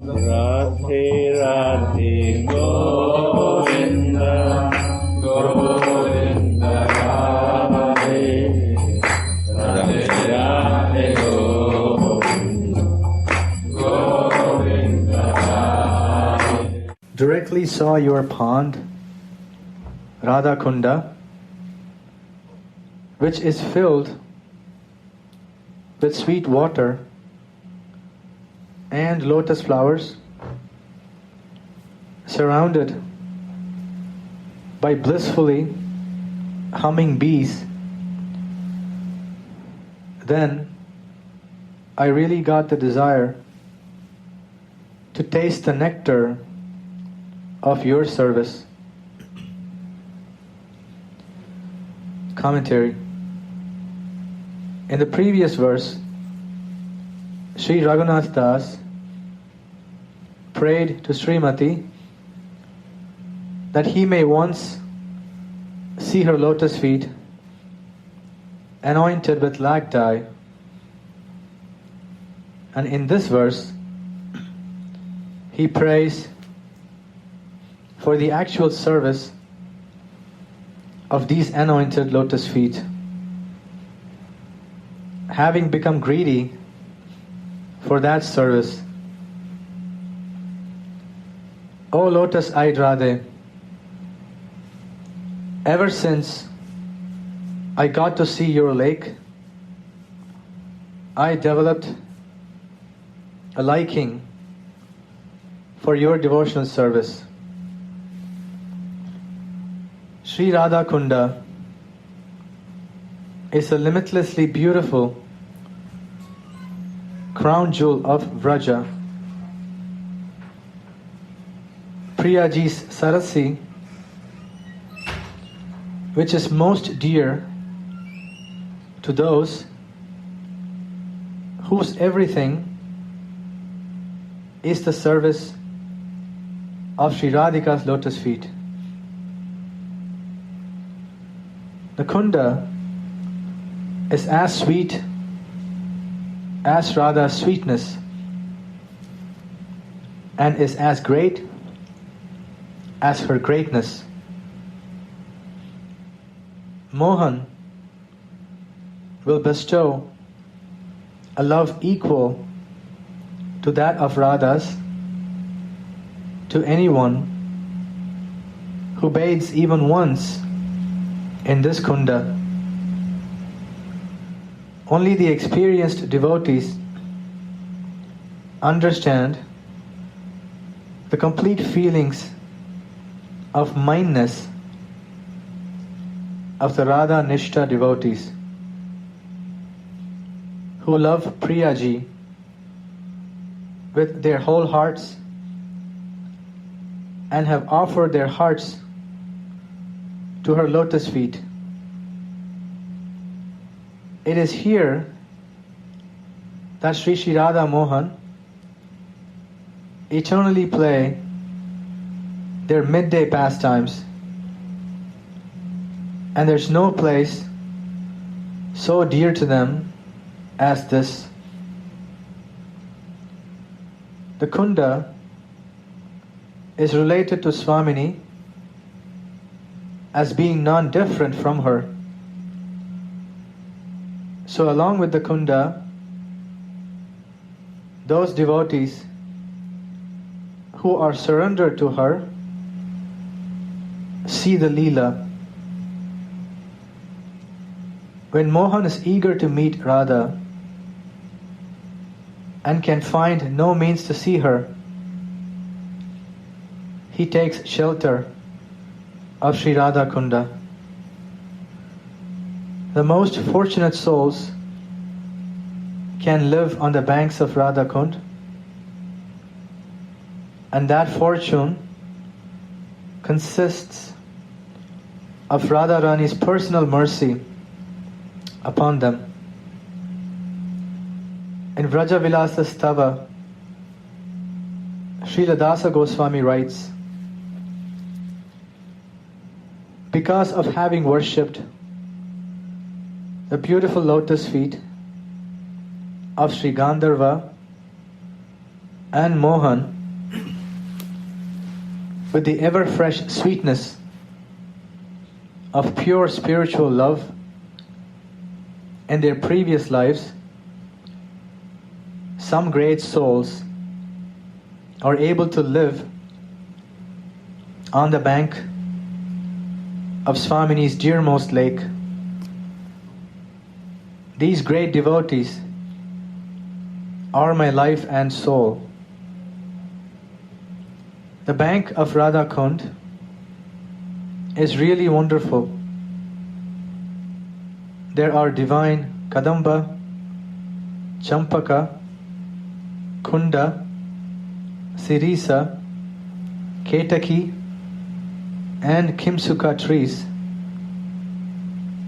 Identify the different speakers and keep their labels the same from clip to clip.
Speaker 1: Radhe Radhe Govinda Govinda Radhe Radhe Radhe Govinda Govinda Radhe.
Speaker 2: Directly saw your pond, Radha Kunda, which is filled with sweet water and lotus flowers, surrounded by blissfully humming bees. Then I really got the desire to taste the nectar of your service. Commentary. In the previous verse, Sri Raghunath Das prayed to Srimati that he may once see her lotus feet anointed with lac dye. And in this verse, he prays for the actual service of these anointed lotus feet. Having become greedy for that service, O lotus-eyed Radhe, ever since I got to see your lake, I developed a liking for your devotional service. Sri Radha Kunda is a limitlessly beautiful crown jewel of Vraja. Priyaji's Sarasi, which is most dear to those whose everything is the service of Sri Radhika's lotus feet. The Kunda is as sweet as Radha's sweetness and is as great as her greatness. Mohan will bestow a love equal to that of Radha's to anyone who bathes even once in this Kunda. Only the experienced devotees understand the complete feelings of mindness of the Radha Nishta devotees who love Priyaji with their whole hearts and have offered their hearts to her lotus feet. It is here that Sri Sri Radha Mohan eternally play their midday pastimes, and there's no place so dear to them as this. The Kunda is related to Swamini as being non-different from her. So along with the Kunda, those devotees who are surrendered to her see the Leela. When Mohan is eager to meet Radha and can find no means to see her, he takes shelter of Sri Radha Kunda. The most fortunate souls can live on the banks of Radha Kund, and that fortune consists of Radharani's personal mercy upon them. In Vraja Vilasa Stava, Srila Dasa Goswami writes, because of having worshipped the beautiful lotus feet of Sri Gandharva and Mohan, with the ever-fresh sweetness of pure spiritual love in their previous lives, some great souls are able to live on the bank of Swamini's dearmost lake. These great devotees are my life and soul. The bank of Radha Kund is really wonderful. There are divine Kadamba, Champaka, Kunda, Sirisa, Ketaki, and Kimsuka trees,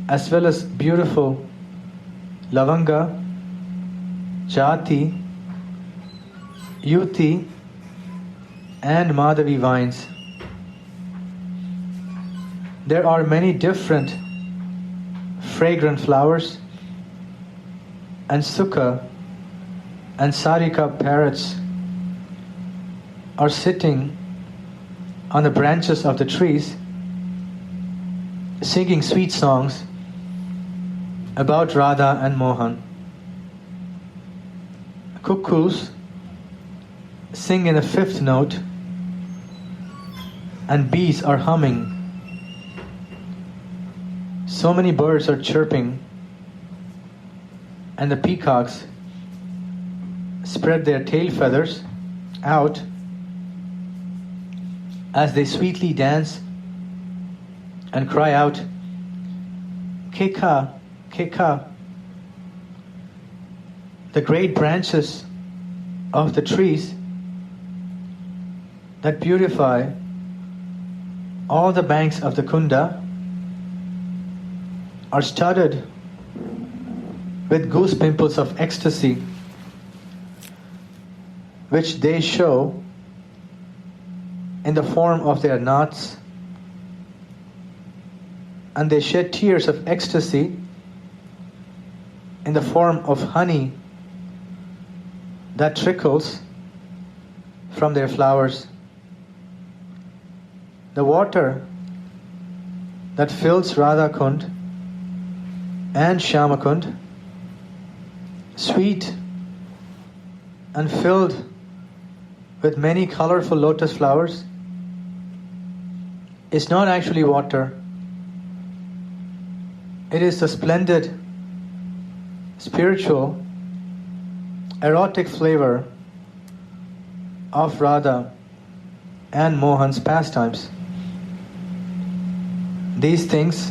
Speaker 2: as well as beautiful Lavanga, Jati, Yuti, and Madhavi vines. There are many different fragrant flowers, and Sukha and Sarika parrots are sitting on the branches of the trees, singing sweet songs about Radha and Mohan. Cuckoos sing in a fifth note, and bees are humming. So many birds are chirping, and the peacocks spread their tail feathers out as they sweetly dance and cry out, Keka, Keka. The great branches of the trees that beautify all the banks of the Kunda are studded with goose pimples of ecstasy, which they show in the form of their knots, and they shed tears of ecstasy in the form of honey that trickles from their flowers. The water that fills Radha Kund and Shyama Kund, sweet and filled with many colorful lotus flowers, is not actually water. It is the splendid, spiritual, erotic flavor of Radha and Mohan's pastimes. These things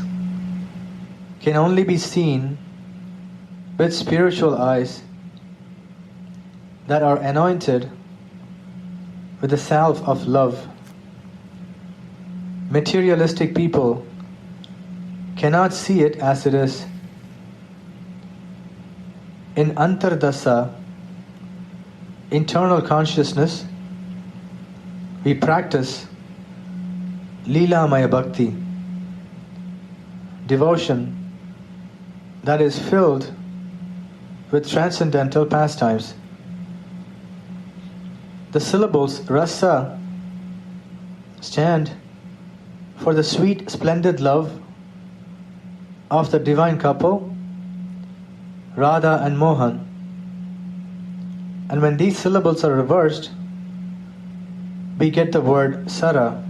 Speaker 2: can only be seen with spiritual eyes that are anointed with the salve of love. Materialistic people cannot see it as it is. In Antardasa, internal consciousness, we practice Leelamaya Bhakti, devotion that is filled with transcendental pastimes. The syllables Rasa stand for the sweet, splendid love of the divine couple, Radha and Mohan. And when these syllables are reversed, we get the word Sara,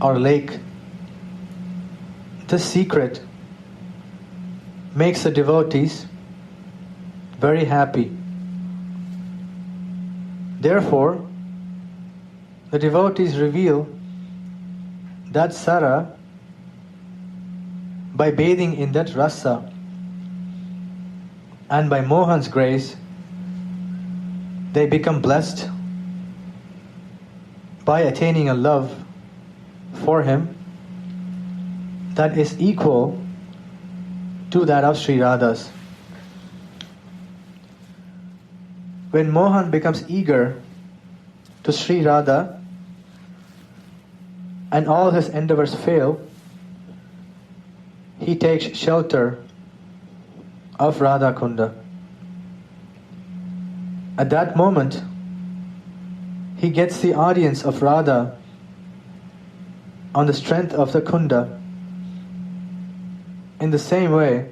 Speaker 2: or lake. This secret makes the devotees very happy. Therefore, the devotees reveal that Sara by bathing in that rasa, and by Mohan's grace, they become blessed by attaining a love for him that is equal to that of Sri Radha's. When Mohan becomes eager to Sri Radha and all his endeavors fail, he takes shelter of Radha Kunda. At that moment, he gets the audience of Radha on the strength of the Kunda. In the same way,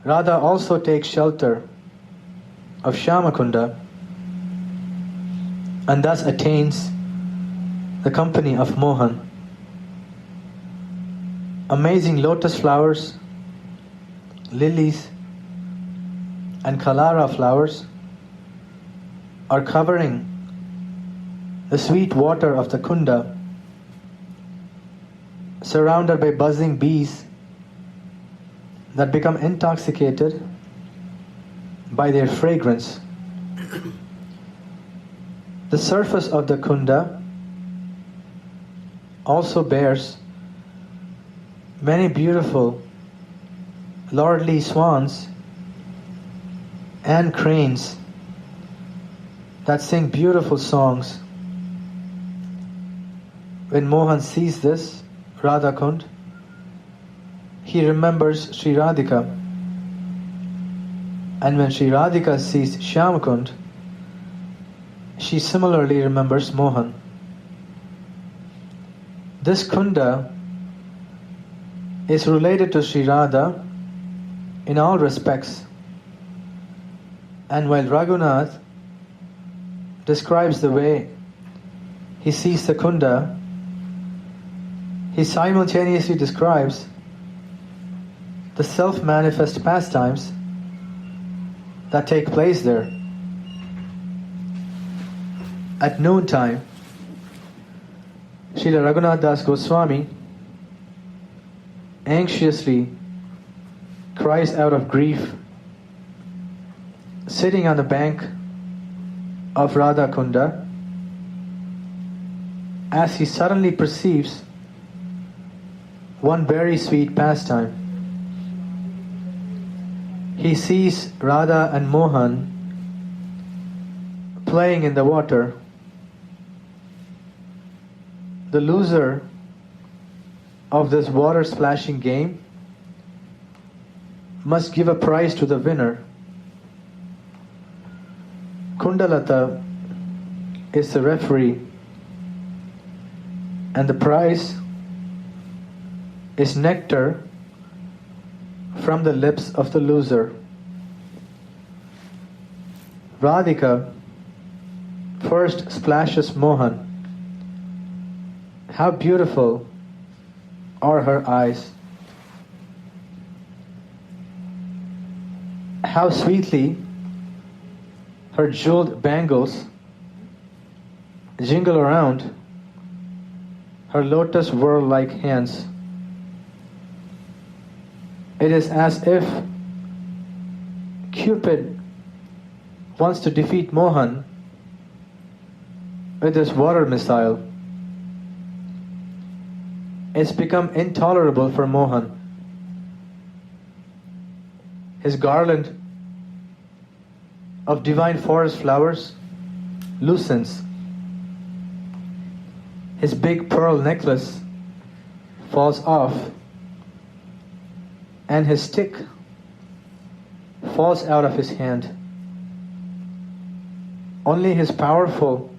Speaker 2: Radha also takes shelter of Shyamakunda and thus attains the company of Mohan. Amazing lotus flowers, lilies, and kalara flowers are covering the sweet water of the Kunda, surrounded by buzzing bees that become intoxicated by their fragrance. The surface of the Kunda also bears many beautiful lordly swans and cranes that sing beautiful songs. When Mohan sees this Radha Kund, he remembers Sri Radhika. And when Sri Radhika sees Shyamakund, she similarly remembers Mohan. This Kunda is related to Sri Radha in all respects. And while Raghunath describes the way he sees the Kunda, he simultaneously describes the self-manifest pastimes that take place there. At noontime, Srila Raghunath Das Goswami anxiously cries out of grief, sitting on the bank of Radha Kunda, as he suddenly perceives one very sweet pastime. He sees Radha and Mohan playing in the water. The loser of this water splashing game must give a prize to the winner. Kundalata is the referee, and the prize is nectar from the lips of the loser. Radhika first splashes Mohan. How beautiful are her eyes! How sweetly her jeweled bangles jingle around her lotus whirl-like hands. It is as if Cupid wants to defeat Mohan with his water missile. It's become intolerable for Mohan. His garland of divine forest flowers loosens. His big pearl necklace falls off, and his stick falls out of his hand. Only his powerful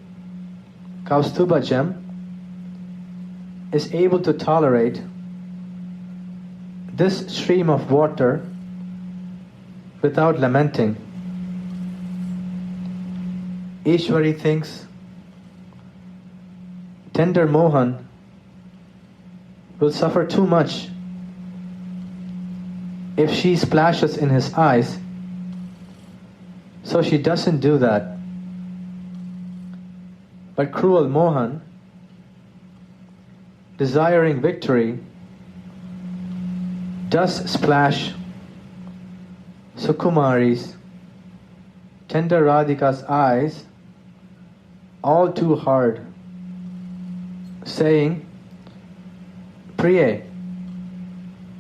Speaker 2: Kaustuba gem is able to tolerate this stream of water without lamenting. Ishwari thinks tender Mohan will suffer too much if she splashes in his eyes, so she doesn't do that. But cruel Mohan, desiring victory, does splash Sukumari's, tender Radhika's eyes all too hard, saying, "Priye,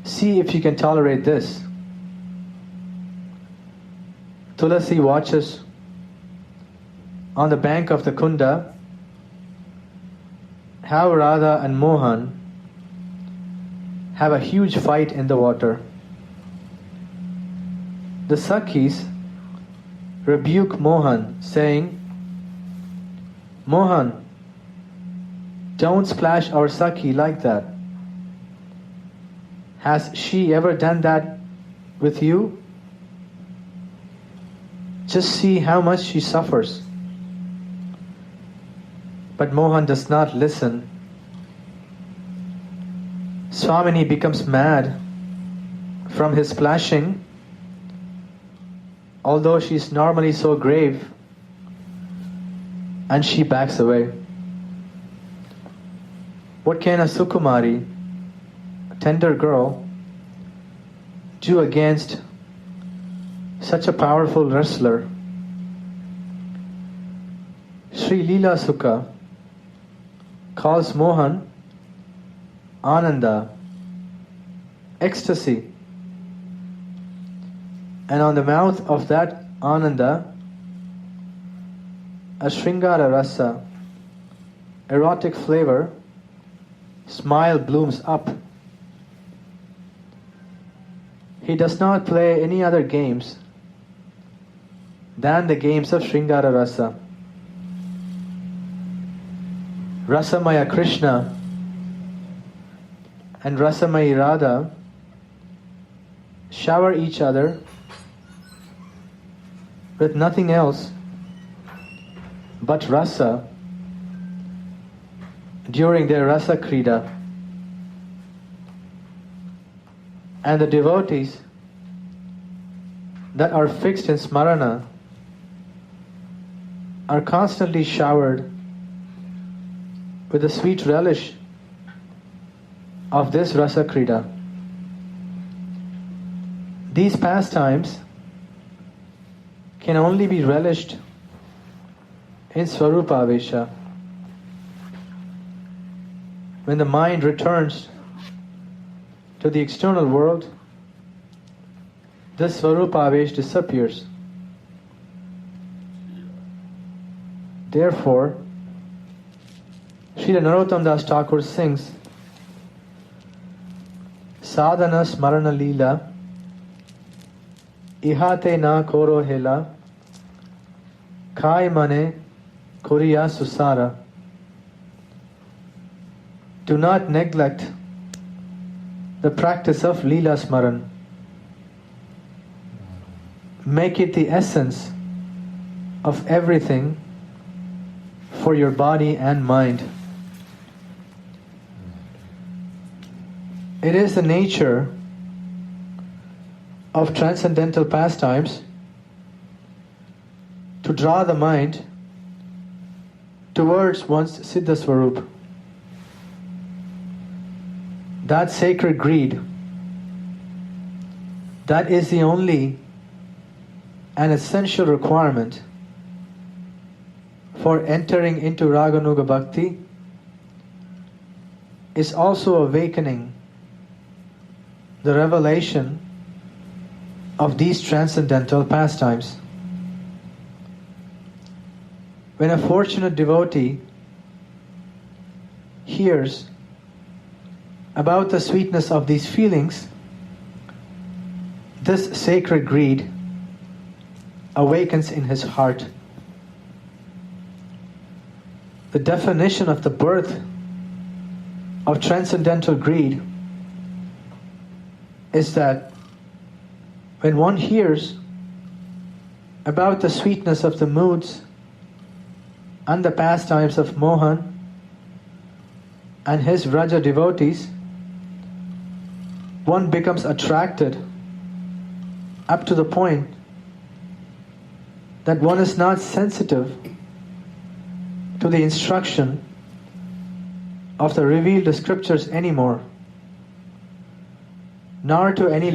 Speaker 2: see if you can tolerate this." Tulasi watches on the bank of the Kunda how Radha and Mohan have a huge fight in the water. The Sakhis rebuke Mohan, saying, Mohan, don't splash our Sakhi like that. Has she ever done that with you? Just see how much she suffers. But Mohan does not listen. Swamini becomes mad from his splashing, although she is normally so grave, and she backs away. What can a Sukumari, a tender girl, do against such a powerful wrestler? Sri Leela Sukha calls Mohan Ananda, ecstasy, and on the mouth of that Ananda, a Sringara Rasa, erotic flavor, smile blooms up. He does not play any other games than the games of Sringara Rasa. Rasamaya Krishna and Rasamaya Radha shower each other with nothing else but rasa during their rasa krida. And the devotees that are fixed in smarana are constantly showered with the sweet relish of this rasa krida. These pastimes can only be relished in Swarupavesha. When the mind returns to the external world, this Swarupavesh disappears. Therefore, Srila Narottam Das Thakur sings, Sadhana Smarana Leela Ihate na koro hela Kai mane kuriya susara. Do not neglect the practice of Leela Smaran. Make it the essence of everything for your body and mind. It is the nature of transcendental pastimes to draw the mind towards one's Siddha Swarup. That sacred greed, that is the only and essential requirement for entering into Raganuga Bhakti, is also awakening the revelation of these transcendental pastimes. When a fortunate devotee hears about the sweetness of these feelings, this sacred greed awakens in his heart. The definition of the birth of transcendental greed is that when one hears about the sweetness of the moods and the pastimes of Mohan and his Vraja devotees, one becomes attracted up to the point that one is not sensitive to the instruction of the revealed scriptures anymore, nor to any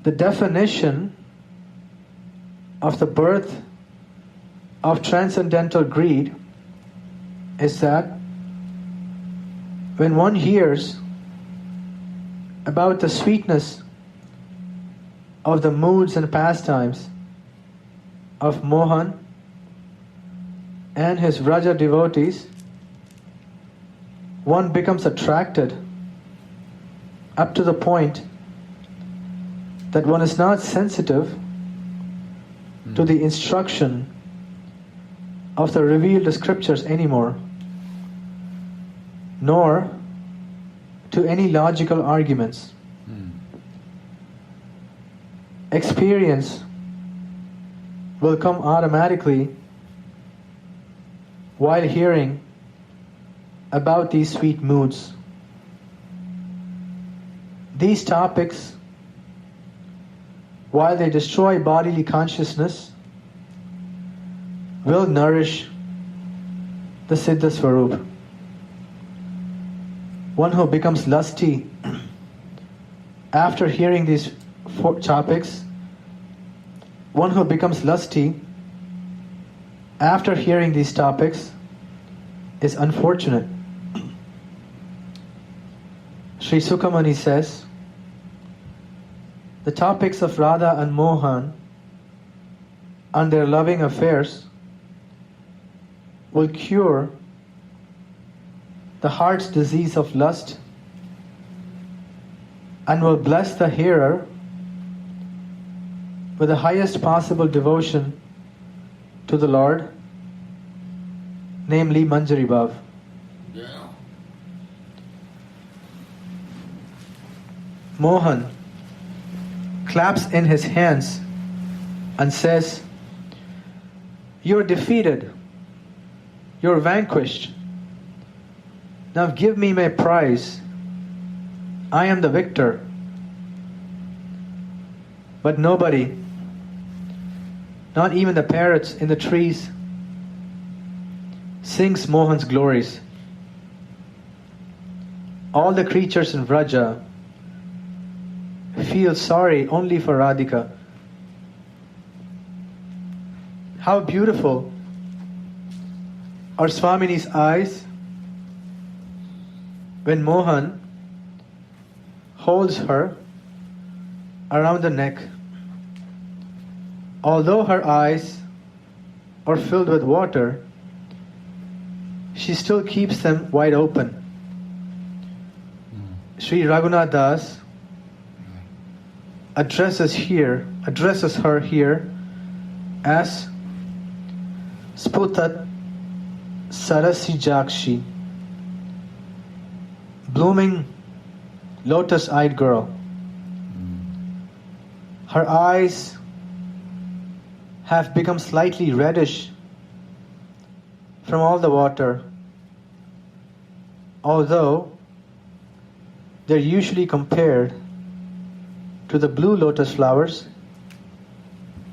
Speaker 2: The definition of the birth of transcendental greed is that when one hears about the sweetness of the moods and pastimes of Mohan and his Vraja devotees, one becomes attracted up to the point that one is not sensitive to the instruction of the revealed scriptures anymore, nor to any logical arguments. Experience will come automatically while hearing about these sweet moods. These topics, while they destroy bodily consciousness, will nourish the Siddha Swarup. One who becomes lusty after hearing these four topics, one who becomes lusty after hearing these topics is unfortunate. Sri Sukhamani says, the topics of Radha and Mohan and their loving affairs will cure the heart's disease of lust and will bless the hearer with the highest possible devotion to the Lord, namely Manjari Bhav.
Speaker 3: Yeah.
Speaker 2: Mohan claps in his hands and says, "You're defeated. You're vanquished. Now give me my prize. I am the victor." But nobody, not even the parrots in the trees, sings Mohan's glories. All the creatures in Vraja feel sorry only for Radhika. How beautiful are Swamini's eyes when Mohan holds her around the neck. Although her eyes are filled with water, she still keeps them wide open. Sri Raghunath Das addresses her here as Sputat Sarasijakshi, blooming lotus-eyed girl. Her eyes have become slightly reddish from all the water, although they're usually compared to the blue lotus flowers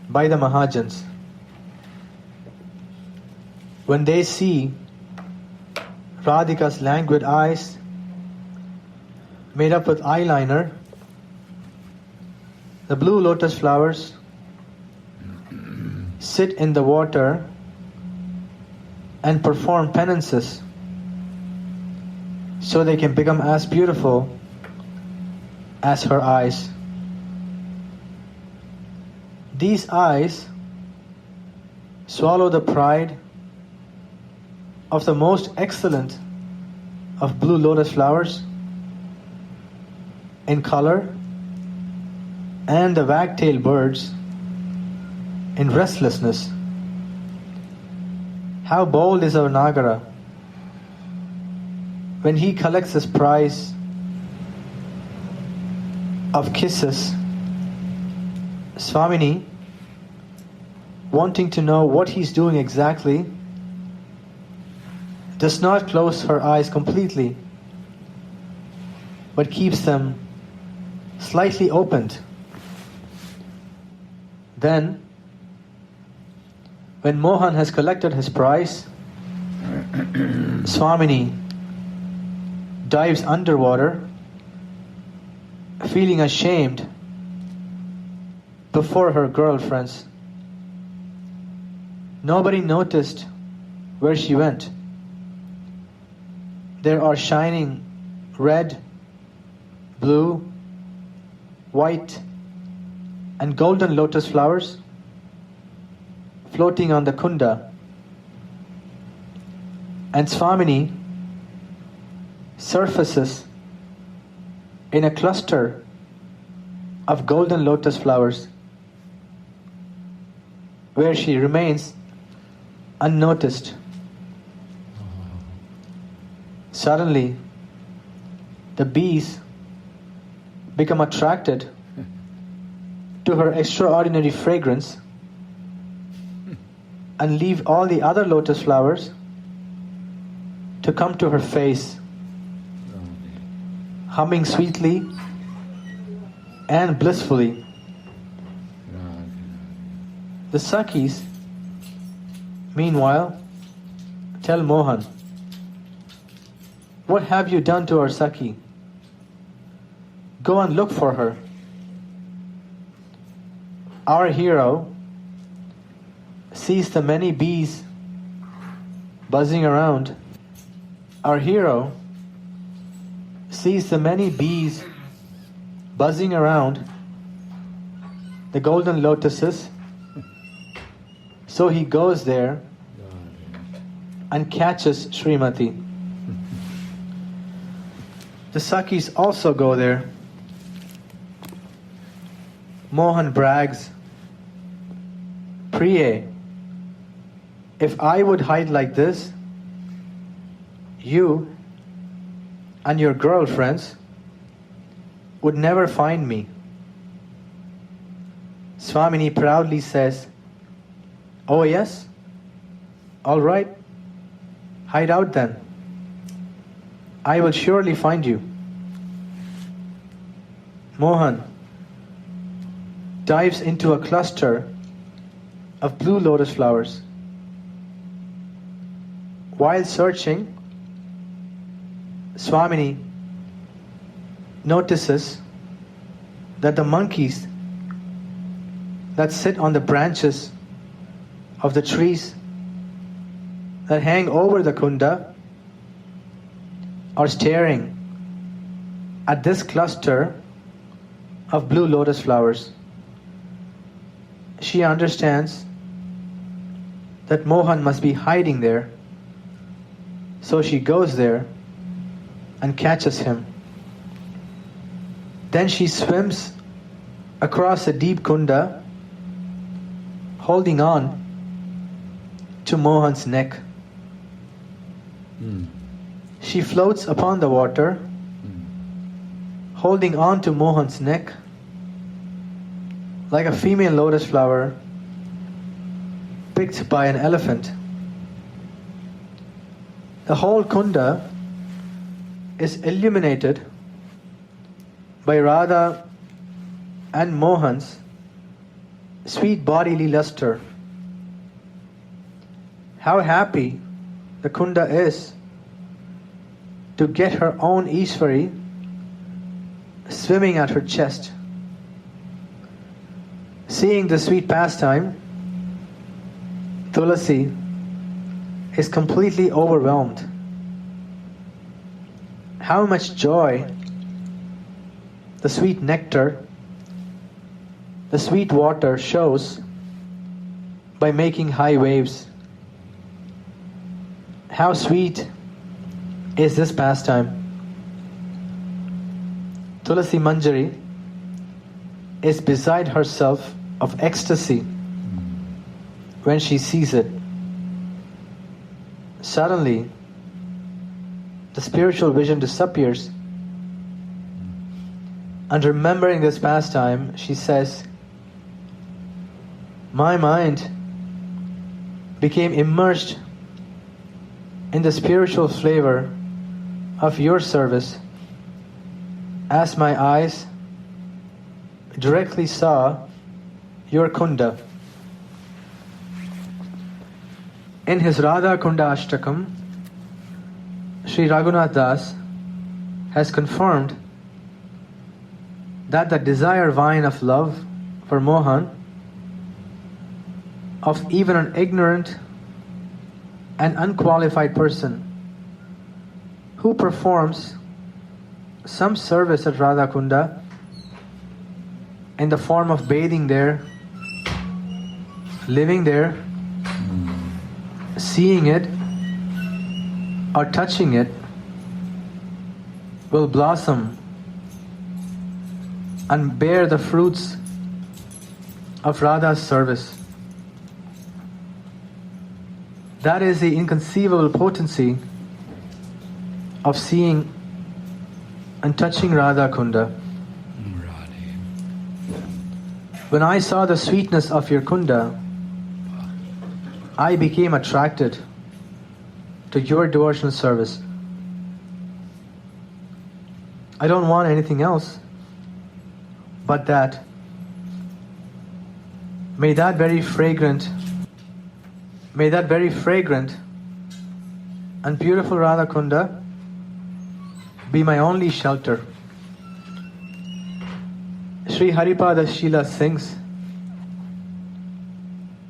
Speaker 2: by the Mahajans. When they see Radhika's languid eyes made up with eyeliner, the blue lotus flowers sit in the water and perform penances so they can become as beautiful as her eyes. These eyes swallow the pride of the most excellent of blue lotus flowers in color, and the wagtail birds in restlessness. How bold is our Nagara when he collects his prize of kisses. Swamini, wanting to know what he's doing exactly, does not close her eyes completely, but keeps them slightly opened. Then, when Mohan has collected his prize, Swamini dives underwater, feeling ashamed before her girlfriends. Nobody noticed where she went. There are shining red, blue, white, and golden lotus flowers floating on the Kunda. And Swamini surfaces in a cluster of golden lotus flowers, where she remains unnoticed. Suddenly, the bees become attracted to her extraordinary fragrance and leave all the other lotus flowers to come to her face, humming sweetly and blissfully. The Sakhis, meanwhile, tell Mohan, "What have you done to our Sakhi? Go and look for her." Our hero sees the many bees buzzing around. Our hero sees the many bees buzzing around the golden lotuses. So he goes there and catches Srimati. The Sakhis also go there. Mohan brags, "Priye, if I would hide like this, you and your girlfriends would never find me." Swamini proudly says, "Oh yes? All right. Hide out then. I will surely find you." Mohan dives into a cluster of blue lotus flowers. While searching, Swamini notices that the monkeys that sit on the branches of the trees that hang over the Kunda are staring at this cluster of blue lotus flowers. She understands that Mohan must be hiding there, so she goes there and catches him. Then she swims across a deep Kunda, holding on to Mohan's neck. She floats upon the water, holding on to Mohan's neck like a female lotus flower picked by an elephant. The whole Kunda is illuminated by Radha and Mohan's sweet bodily luster. How happy the Kunda is to get her own Ishwari swimming at her chest. Seeing the sweet pastime, Tulasi is completely overwhelmed. How much joy the sweet nectar, the sweet water shows by making high waves. How sweet is this pastime. Tulasi Manjari is beside herself of ecstasy when she sees it. Suddenly, the spiritual vision disappears, and remembering this pastime, she says, "My mind became immersed in the spiritual flavor of your service as my eyes directly saw your Kunda." In his Radha Kunda Ashtakam, Sri Raghunath Das has confirmed that the desire vine of love for Mohan of even an ignorant and unqualified person who performs some service at Radha Kunda in the form of bathing there, living there, seeing it or touching it, will blossom and bear the fruits of Radha's service. That is the inconceivable potency of seeing and touching Radha Kunda. When I saw the sweetness of your Kunda, I became attracted to your devotional service. I don't want anything else but that. May that very fragrant and beautiful Radha Kunda be my only shelter. Sri Haripada Shila sings,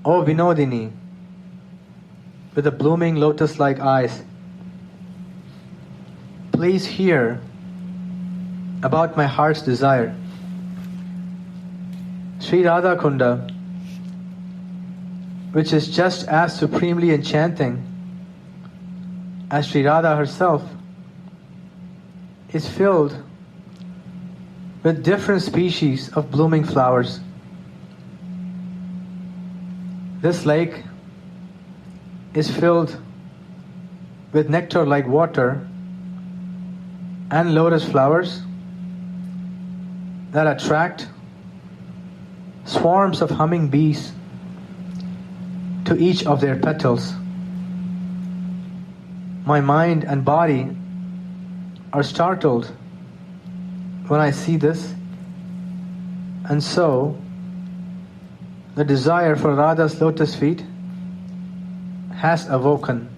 Speaker 2: O Vinodini, with the blooming lotus-like eyes, please hear about my heart's desire. Sri Radha Kunda, which is just as supremely enchanting as Sri Radha herself, is filled with different species of blooming flowers. This lake is filled with nectar like water and lotus flowers that attract swarms of humming bees to each of their petals. My mind and body are startled when I see this, and so the desire for Radha's lotus feet has awoken.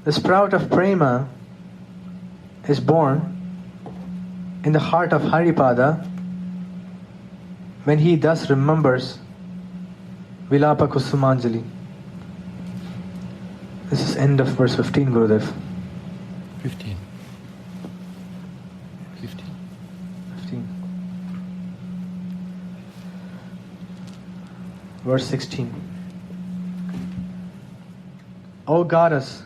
Speaker 2: The sprout of prema is born in the heart of Haripada when he thus remembers Vilapa Kusumanjali. This is end of verse 15, Gurudev.
Speaker 1: 15.
Speaker 2: 15. Verse 16. O Goddess,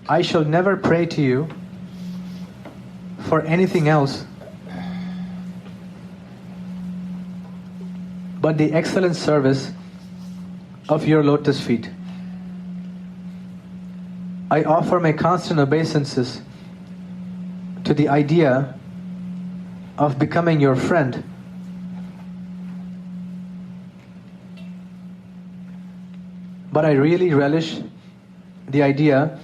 Speaker 2: I shall never pray to you for anything else but the excellent service of your lotus feet. I offer my constant obeisances to the idea of becoming your friend. But I really relish the idea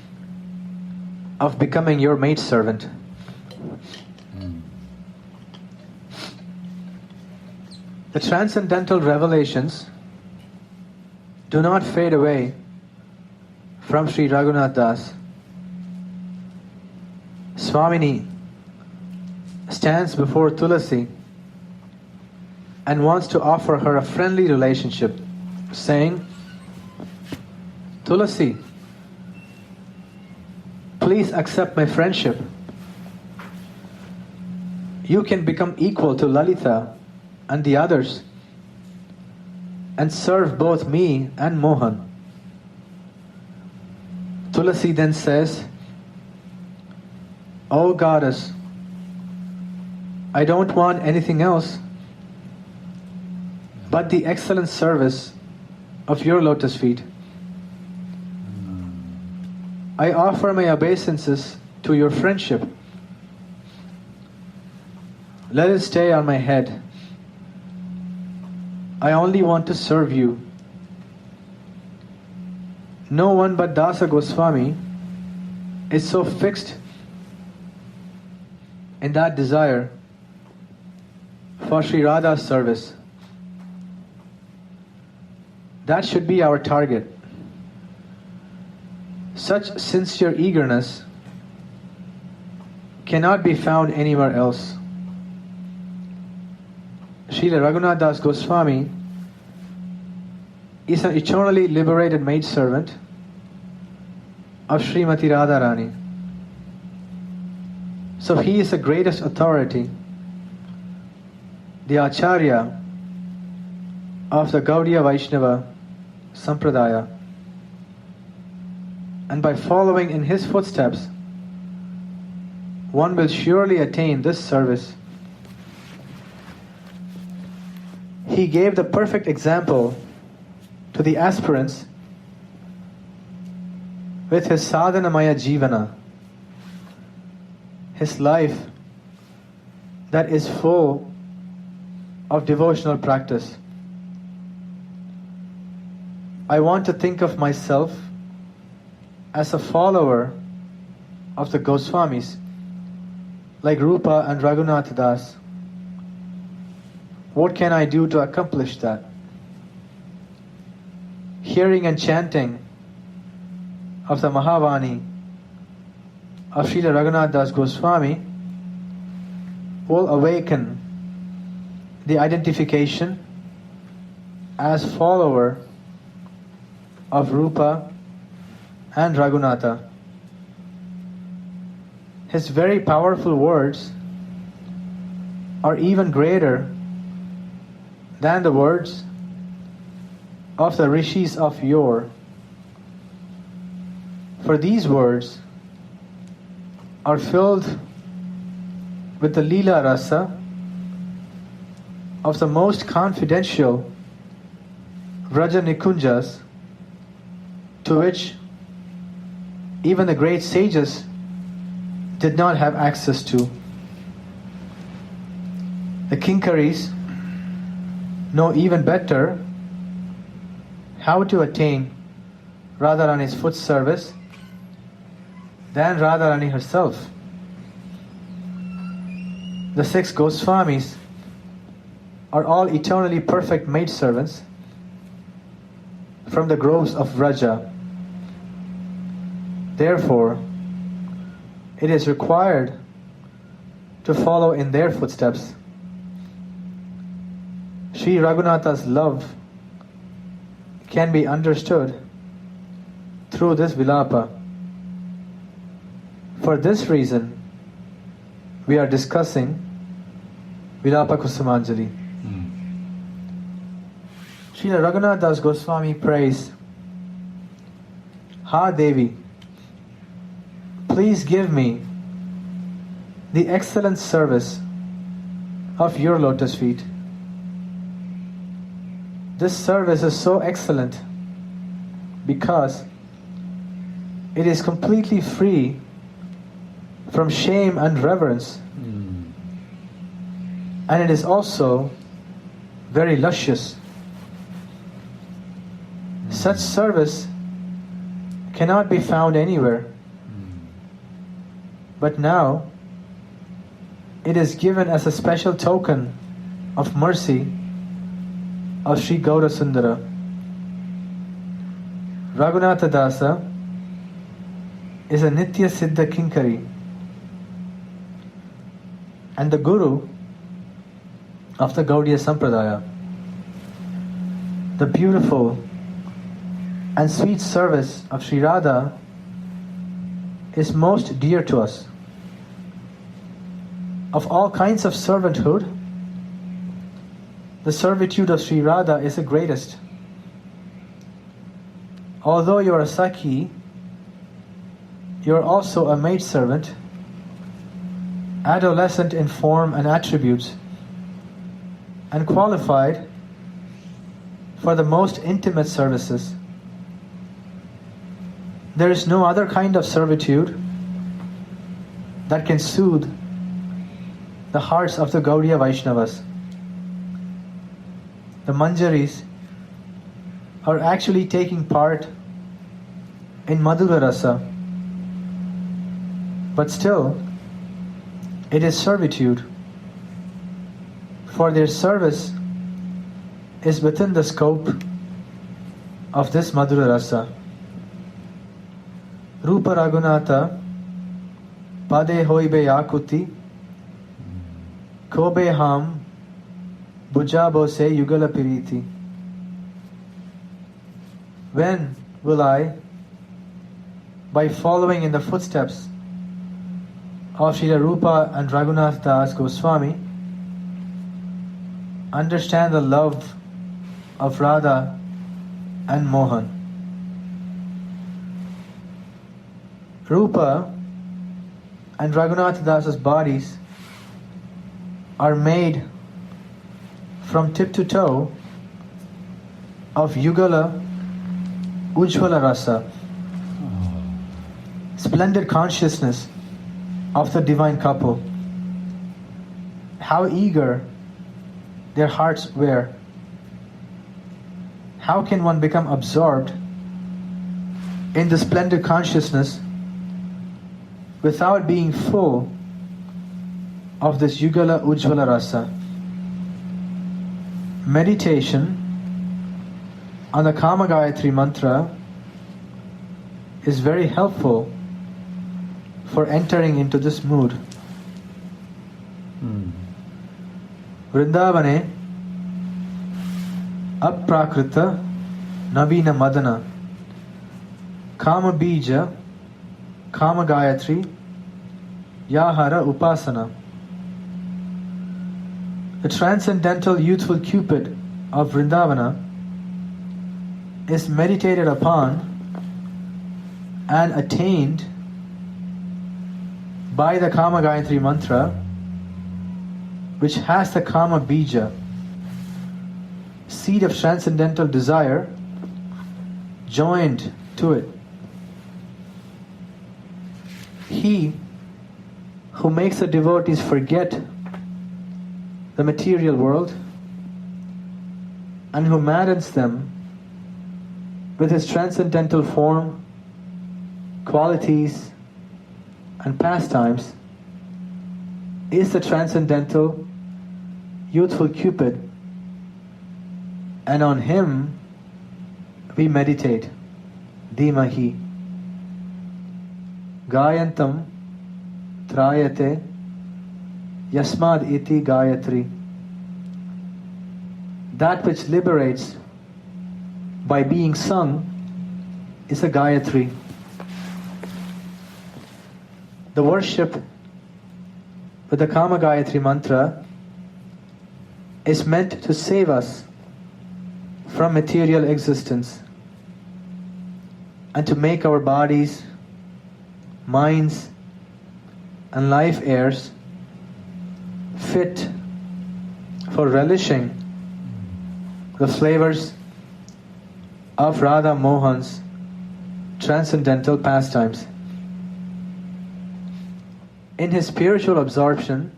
Speaker 2: of becoming your maidservant. The transcendental revelations do not fade away from Sri Raghunath Das. Swamini stands before Tulasi and wants to offer her a friendly relationship, saying, Tulasi, please accept my friendship. You can become equal to Lalita and the others and serve both me and Mohan. Tulasi then says, O Goddess, I don't want anything else but the excellent service of your lotus feet. I offer my obeisances to your friendship. Let it stay on my head. I only want to serve you. No one but Dasa Goswami is so fixed in that desire for Sri Radha's service. That should be our target. Such sincere eagerness cannot be found anywhere else. Srila Raghunath Das Goswami is an eternally liberated maidservant of Srimati Radharani. So he is the greatest authority, the Acharya of the Gaudiya Vaishnava Sampradaya. And by following in his footsteps, one will surely attain this service. He gave the perfect example to the aspirants with his sadhanamaya jivana, his life that is full of devotional practice. I want to think of myself as a follower of the Goswamis, like Rupa and Raghunath Das. What can I do to accomplish that? Hearing and chanting of the Mahavani of Srila Raghunath Das Goswami will awaken the identification as follower of Rupa and Raghunatha. His very powerful words are even greater than the words of the rishis of yore. For these words are filled with the Leela Rasa of the most confidential Vraja Nikunjas, to which even the great sages did not have access to. The Kinkaris know even better how to attain Radharani's foot service than Radharani herself. The 6 Goswamis are all eternally perfect maidservants from the groves of Vraja. Therefore, it is required to follow in their footsteps. Sri Raghunatha's love can be understood through this Vilapa. For this reason, we are discussing Vilapa Kusumanjali. Srila Raghunath Das Goswami prays, Ha Devi, please give me the excellent service of your lotus feet. This service is so excellent because it is completely free from shame and reverence. And it is also very luscious. Such service cannot be found anywhere. But now it is given as a special token of mercy of Sri Gaura Sundara. Raghunatha Dasa is a Nitya Siddha Kinkari and the Guru of the Gaudiya Sampradaya. The beautiful and sweet service of Sri Radha is most dear to us. Of all kinds of servanthood, the servitude of Sri Radha is the greatest. Although you are a Sakhi, you are also a maidservant, adolescent in form and attributes, and qualified for the most intimate services. There is no other kind of servitude that can soothe the hearts of the Gaudiya Vaishnavas. The Manjaris are actually taking part in Madhura Rasa, but still it is servitude, for their service is within the scope of this Madhura Rasa. Rupa Raghunatha Pade hoibe yakuti Kobe ham Bujabo se yugala piriti. When will I, by following in the footsteps of Srila Rupa and Raghunath Das Goswami, understand the love of Radha and Mohan? Rupa and Raghunath Das's bodies are made from tip to toe of Yugala Ujjvala Rasa, splendid consciousness of the divine couple. How eager their hearts were. How can one become absorbed in the splendid consciousness without being full of this Yugala Ujjvala Rasa? Meditation on the Kama Gayatri mantra is very helpful for entering into this mood. Vrindavane aprakrita navina madana kama bija kama gayatri yahara upasana. The transcendental youthful Cupid of Vrindavana is meditated upon and attained by the Kama Gayatri mantra, which has the Kama Bija, seed of transcendental desire, joined to it. He who makes the devotees forget the material world and who maddens them with his transcendental form, qualities, and pastimes is the transcendental youthful Cupid, and on him we meditate. Dhimahi Gayantam Trayate Yasmad iti Gayatri. That which liberates by being sung is a Gayatri. The worship with the Kama Gayatri mantra is meant to save us from material existence and to make our bodies, minds, and life airs fit for relishing the flavors of Radha Mohan's transcendental pastimes. In his spiritual absorption,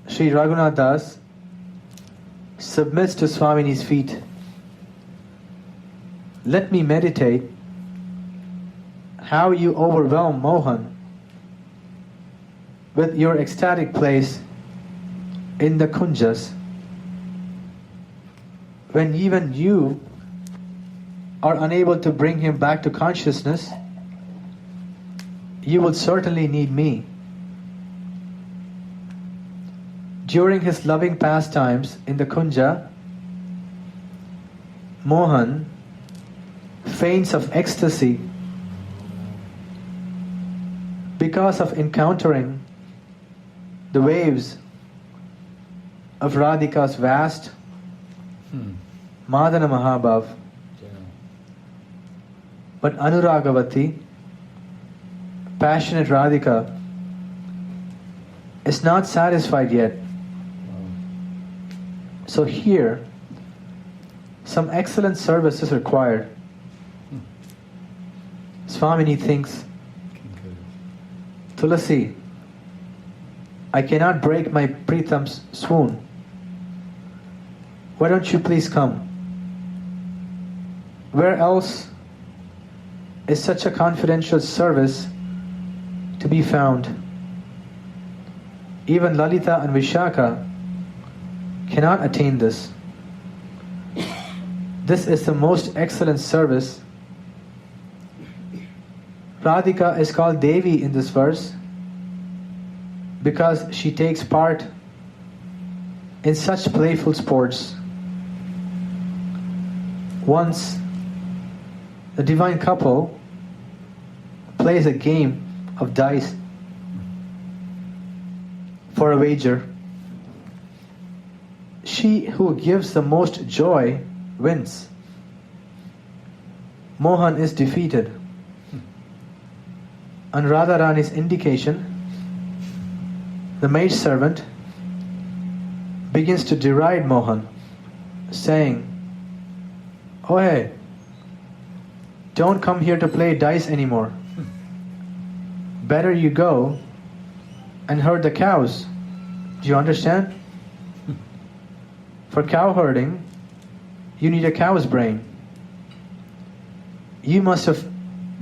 Speaker 2: Sri Raghunath Das submits to Swamini's feet. Let me meditate how you overwhelm Mohan with your ecstatic place in the kunjas, when even you are unable to bring him back to consciousness. You will certainly need me. During his loving pastimes in the kunja, Mohan faints of ecstasy because of encountering the waves of Radhika's vast Madana Mahabhav. But Anuragavati, passionate Radhika, is not satisfied yet. So here, some excellent service is required. Swamini thinks, Tulasi, I cannot break my Pritam's swoon. Why don't you please come? Where else is such a confidential service to be found? Even Lalita and Vishaka cannot attain this. This is the most excellent service. Radhika is called Devi in this verse because she takes part in such playful sports. Once, the divine couple plays a game of dice for a wager. She who gives the most joy wins. Mohan is defeated. On Radharani's indication, the maidservant begins to deride Mohan, saying, "Oh hey, Don't come here to play dice anymore. Better you go and herd the cows. Do you understand? For cow herding, you need a cow's brain. You must have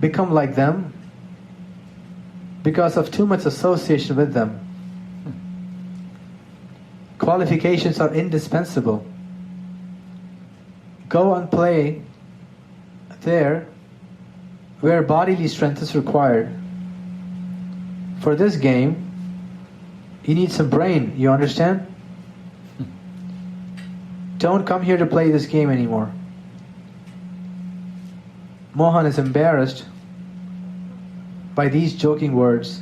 Speaker 2: become like them because of too much association with them. Qualifications are indispensable. Go and play there where bodily strength is required. For this game, you need some brain, you understand? Don't come here to play this game anymore. Mohan is embarrassed by these joking words.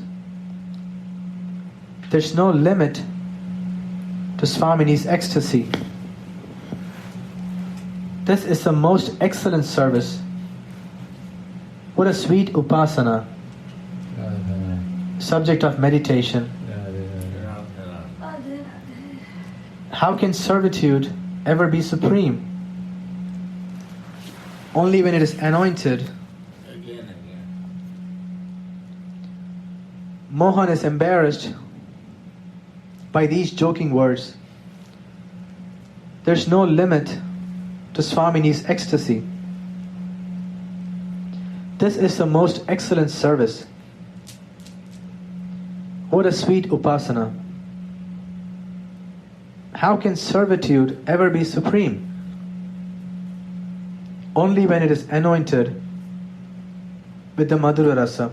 Speaker 2: There's no limit to Swamini's ecstasy. This is the most excellent service. What a sweet upasana, subject of meditation. How can servitude ever be supreme? Only when it is anointed. Mohan is embarrassed by these joking words. There's no limit to Swamini's ecstasy. This is the most excellent service. What a sweet upasana. How can servitude ever be supreme? Only when it is anointed with the Madhura Rasa.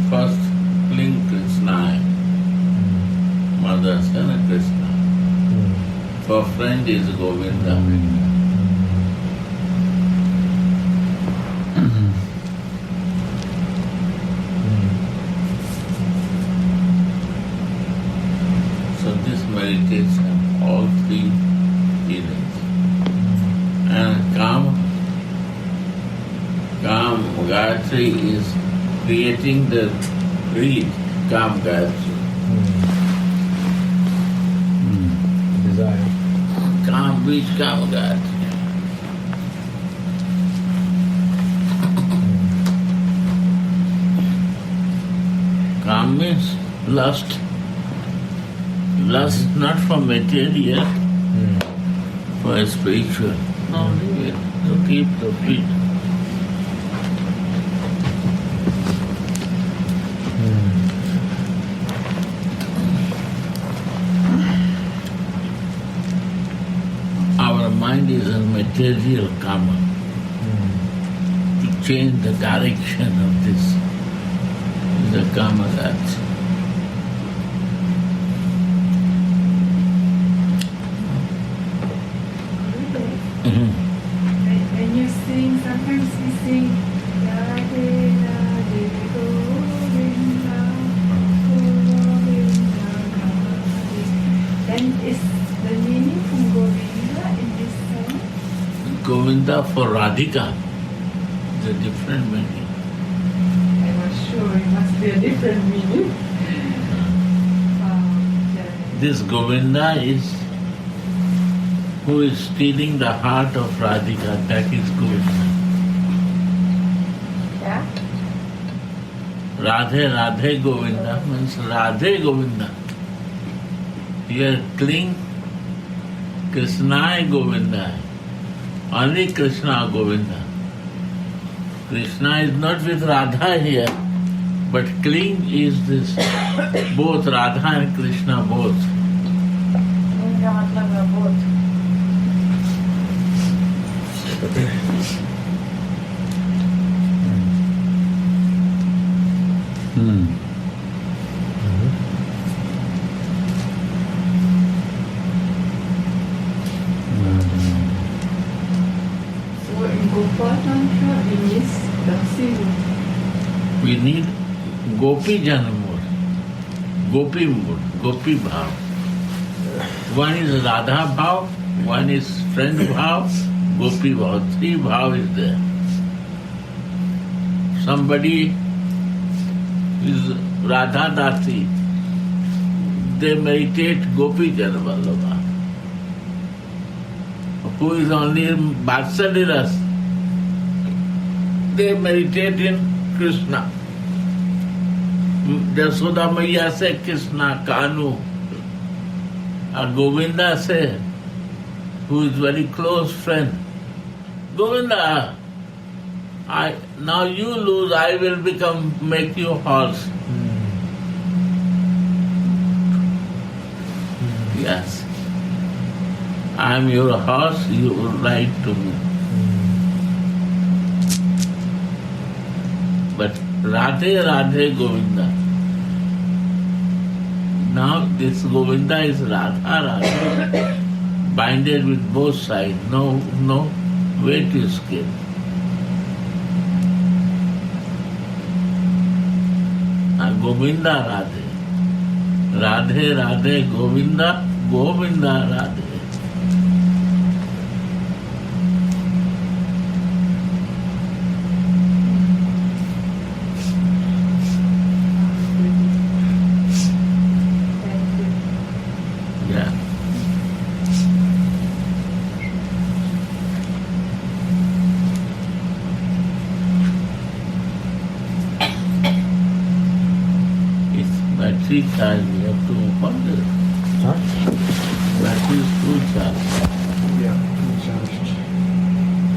Speaker 3: First link Krishna, Mother Son Krishna. For friend is Govinda. So this meditation, all three feelings. And Kam Gayatri is creating the reed, Kam Gayatri.
Speaker 1: Desire.
Speaker 3: Kam beach, Kam Gayatri. Kam means lust. Lust not for material, for spiritual. No, leave it. To keep the feet. Our mind is a material karma. To change the direction of this is a karma act.
Speaker 4: When you sing, sometimes we sing Radhe, Radhe, Govinda, Govinda, Radhe. Then is the meaning from Govinda in this song?
Speaker 3: Govinda for Radhika is a different meaning.
Speaker 4: I was sure it must be a different meaning.
Speaker 3: This Govinda is who is stealing the heart of Radhika, that is Govinda.
Speaker 4: Yeah?
Speaker 3: Radhe Radhe Govinda means Radhe Govinda. Here cling Krishna Govinda. Only Krishna Govinda. Krishna is not with Radha here, but cling is this both Radha and Krishna both.
Speaker 4: Both. So in Gopal Tantra we miss dancing.
Speaker 3: We need Gopi Jana more, Gopi mood, Gopi bhav. One is Radha bhav, one is friend bhav, Gopi bhav. Three bhav is there. Somebody is Radha Dasi, they meditate Gopi Janavallabha, who is only in Vatsalya. They meditate in Krishna. Jasoda Maiya say Krishna, Kanu. And Govinda say, who is very close friend, Govinda, now you lose, I will make you horse. Yes. I am your horse, you ride to me. But Radhe Radhe Govinda. Now this Govinda is Radha Radha, binded with both sides, no way to escape. Govinda Radhe. Radhe Radhe Govinda, Govinda Radhe. Yeah. Battery charge, we have to open this.
Speaker 2: Huh?
Speaker 3: Battery is full charge.
Speaker 2: Yeah, charged.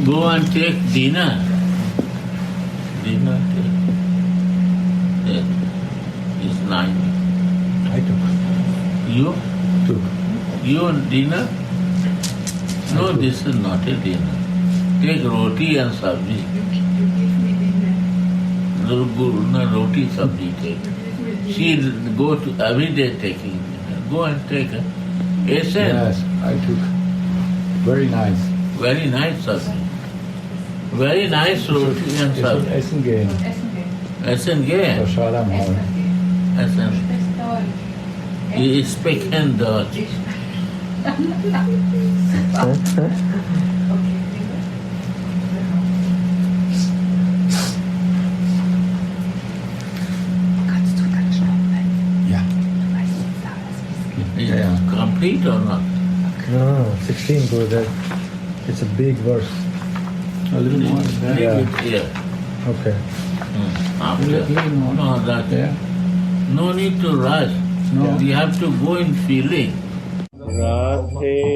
Speaker 3: Go and take dinner. Dinner take. Yeah. It's 9.
Speaker 2: I took.
Speaker 3: You?
Speaker 2: Took.
Speaker 3: You and dinner? No, this is not a dinner. Take roti and sabji.
Speaker 4: You give me dinner.
Speaker 3: No, roti sabji take.
Speaker 4: You give me dinner.
Speaker 3: She go to every day taking dinner. Go and take her. Yes,
Speaker 1: Yes, I took. Very nice.
Speaker 3: very nice sabji. Very nice roti and
Speaker 1: Ich soll
Speaker 3: sabji.
Speaker 1: essen gehen.
Speaker 4: Essen gehen.
Speaker 3: Essen gehen.
Speaker 1: Frau Schal am Hall.
Speaker 4: Essen gehen.
Speaker 3: Essen.
Speaker 4: Sprichst Deutsch.
Speaker 3: You speak in Dutch.
Speaker 4: Ich Kannst du dann stoppen?
Speaker 1: Ja.
Speaker 4: Du weißt jetzt alles, wie es geht.
Speaker 3: Is
Speaker 1: Yeah.
Speaker 3: it complete or not?
Speaker 2: No, 16 Buddha. It's a big verse.
Speaker 1: A little more than that.
Speaker 3: Leave it here.
Speaker 2: Okay.
Speaker 3: After.
Speaker 1: Little more.
Speaker 3: No, that.
Speaker 1: Yeah.
Speaker 3: No need to rush.
Speaker 1: No.
Speaker 3: We have to go in feeling.
Speaker 5: Radhe